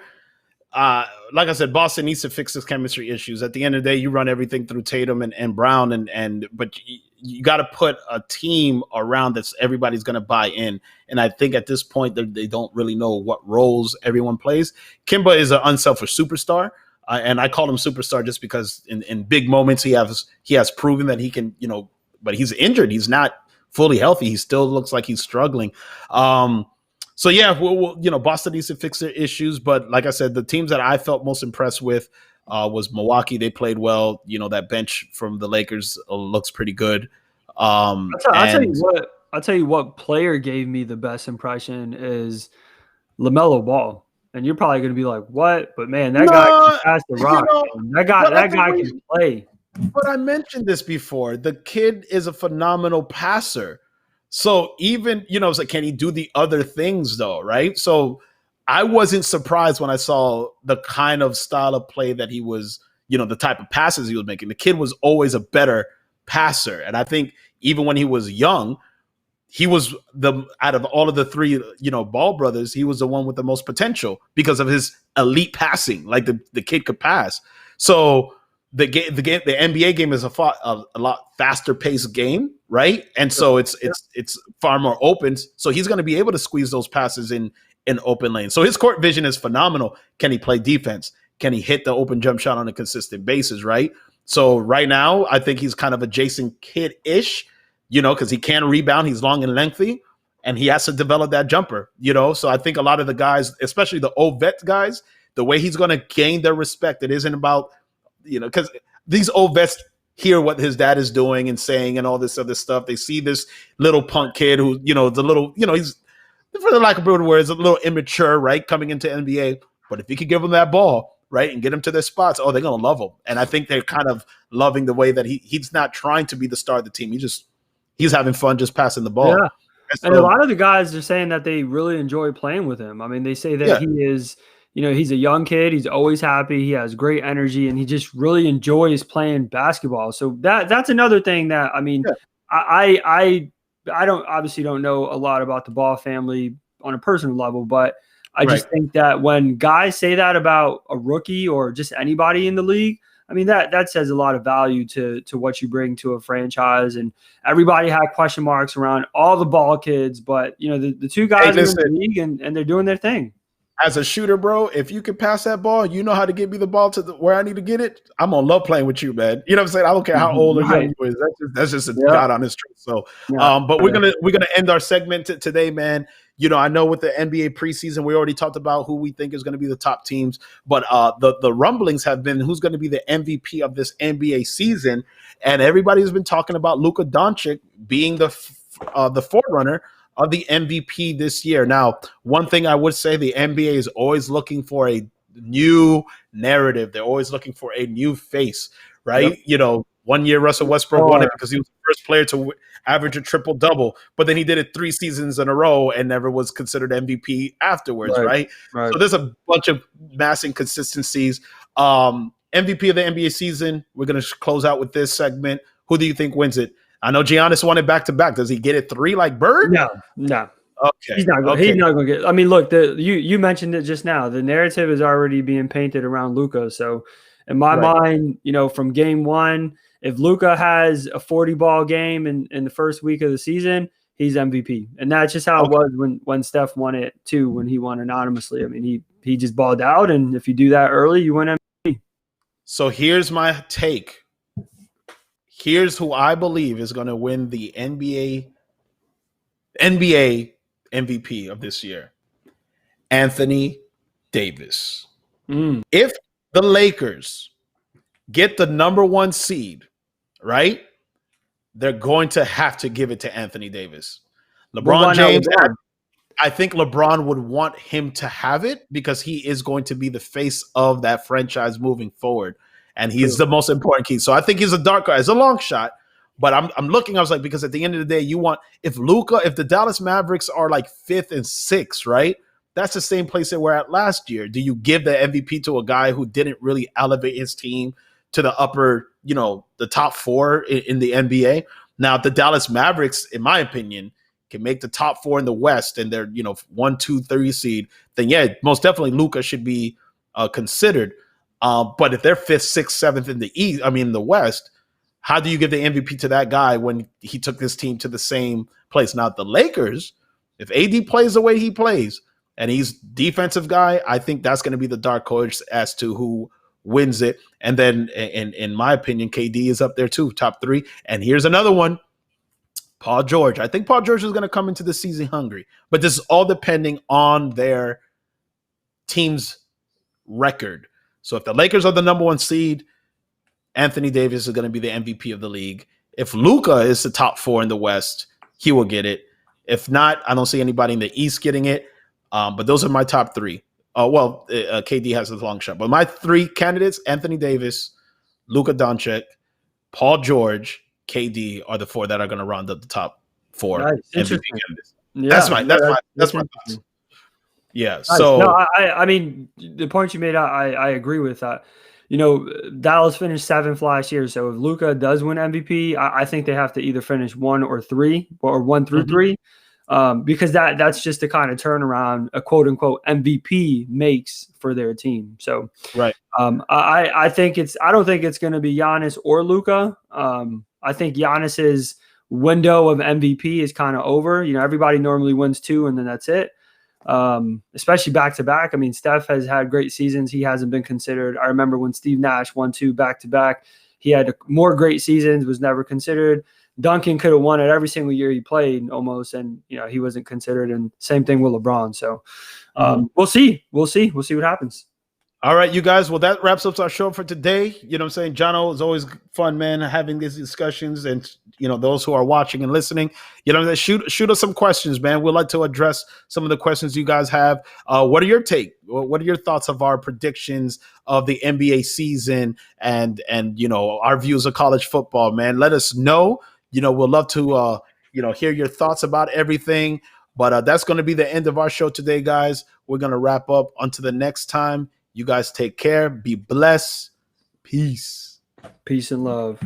Like I said, Boston needs to fix his chemistry issues. At the end of the day, you run everything through Tatum and Brown, but you got to put a team around that everybody's going to buy in. And I think at this point, they don't really know what roles everyone plays. Kemba is an unselfish superstar, and I call him superstar just because in big moments he has proven that he can, but he's injured. He's not fully healthy. He still looks like he's struggling. So yeah, Boston needs to fix their issues. But like I said, the teams that I felt most impressed with was Milwaukee. They played well. That bench from the Lakers looks pretty good. I'll tell you what. I'll tell you what player gave me the best impression is LaMelo Ball. And you're probably going to be like, "What?" But man, that guy can pass the rock. That guy can play. But I mentioned this before. The kid is a phenomenal passer. So even, it's like, can he do the other things though, right? So I wasn't surprised when I saw the kind of style of play that he was, the type of passes he was making. The kid was always a better passer. And I think even when he was young, he was out of all of the three, Ball brothers, he was the one with the most potential because of his elite passing. Like the kid could pass. So the NBA game is a lot faster paced game, right? And so it's far more open. So he's going to be able to squeeze those passes in open lane. So his court vision is phenomenal. Can he play defense? Can he hit the open jump shot on a consistent basis, right? So right now, I think he's kind of a Jason Kidd-ish, because he can rebound. He's long and lengthy, and he has to develop that jumper, So I think a lot of the guys, especially the old vet guys, the way he's going to gain their respect, it isn't about, because these old vets hear what his dad is doing and saying and all this other stuff. They see this little punk kid who, the little, he's, for the lack of a better word, is a little immature, right, coming into NBA. But if you could give him that ball, right, and get him to their spots, they're going to love him. And I think they're kind of loving the way that he's not trying to be the star of the team. He's having fun just passing the ball. Yeah. And a lot of the guys are saying that they really enjoy playing with him. I mean, they say that he is, he's a young kid. He's always happy. He has great energy, and he just really enjoys playing basketball. So that's another thing that, I mean, I don't know a lot about the Ball family on a personal level, but I just think that when guys say that about a rookie or just anybody in the league, I mean, that says a lot of value to what you bring to a franchise. And everybody had question marks around all the Ball kids, but the two guys are in the league and they're doing their thing. As a shooter, bro, if you can pass that ball, you know how to get me the ball to where I need to get it. I'm gonna love playing with you, man. You know what I'm saying? I don't care how old or young you is. That's just a God honest truth. So, but we're gonna end our segment today, man. I know with the NBA preseason, we already talked about who we think is going to be the top teams, but the rumblings have been who's going to be the MVP of this NBA season, and everybody's been talking about Luka Doncic being the forerunner of the MVP this year. Now, one thing I would say, the NBA is always looking for a new narrative. They're always looking for a new face, right? Yep. 1 year Russell Westbrook won it because he was the first player to average a triple-double, but then he did it 3 seasons in a row and never was considered MVP afterwards, right? So there's a bunch of mass inconsistencies. MVP of the NBA season, we're going to close out with this segment. Who do you think wins it? I know Giannis won it back-to-back. Does he get it 3 like Bird? No. Okay. He's not going to get. I mean, look, you mentioned it just now. The narrative is already being painted around Luka. So, in my mind, from game one, if Luka has a 40-ball game in the first week of the season, he's MVP. And that's just how it was when Steph won it too, when he won anonymously. I mean, he just balled out, and if you do that early, you win MVP. So here's my take. Here's who I believe is going to win the NBA MVP of this year. Anthony Davis. If the Lakers get the number 1 seed, right, they're going to have to give it to Anthony Davis. LeBron James, I think LeBron would want him to have it because he is going to be the face of that franchise moving forward. And he's the most important key. So I think he's a dark guy. It's a long shot, but I'm looking. I was like, because at the end of the day, if the Dallas Mavericks are like 5th and 6th, right? That's the same place they were at last year. Do you give the MVP to a guy who didn't really elevate his team to the upper, the top 4 in the NBA? Now, if the Dallas Mavericks, in my opinion, can make the top 4 in the West and they're, 1, 2, 3 seed, then yeah, most definitely Luka should be considered. But if they're 5th, 6th, 7th in the West, how do you give the MVP to that guy when he took this team to the same place? Now, the Lakers, if AD plays the way he plays and he's defensive guy, I think that's going to be the dark horse as to who wins it. And then, in my opinion, KD is up there too, top 3. And here's another one, Paul George. I think Paul George is going to come into the season hungry, but this is all depending on their team's record. So if the Lakers are the number 1 seed, Anthony Davis is going to be the MVP of the league. If Luka is the top 4 in the West, he will get it. If not, I don't see anybody in the East getting it. But those are my top 3. KD has a long shot. But my 3 candidates, Anthony Davis, Luka Doncic, Paul George, KD are the 4 that are going to round up the top 4 MVP candidates. Yeah, that's my thoughts. Yeah. Nice. So no, I mean, the point you made, I agree with that. Dallas finished 7th last year. So if Luka does win MVP, I think they have to either finish 1 or 3 or 1 through 3. Because that's just the kind of turnaround a quote unquote MVP makes for their team. So right. I don't think it's going to be Giannis or Luka. I think Giannis's window of MVP is kind of over. Everybody normally wins 2 and then that's it. Especially back to back. I mean, Steph has had great seasons. He hasn't been considered. I remember when Steve Nash won 2 back to back, he had more great seasons, was never considered. Duncan could have won it every single year he played almost, and he wasn't considered. And same thing with LeBron. So we'll see. We'll see what happens. All right, you guys. Well, that wraps up our show for today. You know what I'm saying? Jono, it's always fun, man, having these discussions. And, those who are watching and listening, shoot us some questions, man. We'd like to address some of the questions you guys have. What are your what are your thoughts of our predictions of the NBA season and our views of college football, man? Let us know. We'd love to, hear your thoughts about everything. But that's going to be the end of our show today, guys. We're going to wrap up. Until the next time. You guys take care. Be blessed. Peace. Peace and love.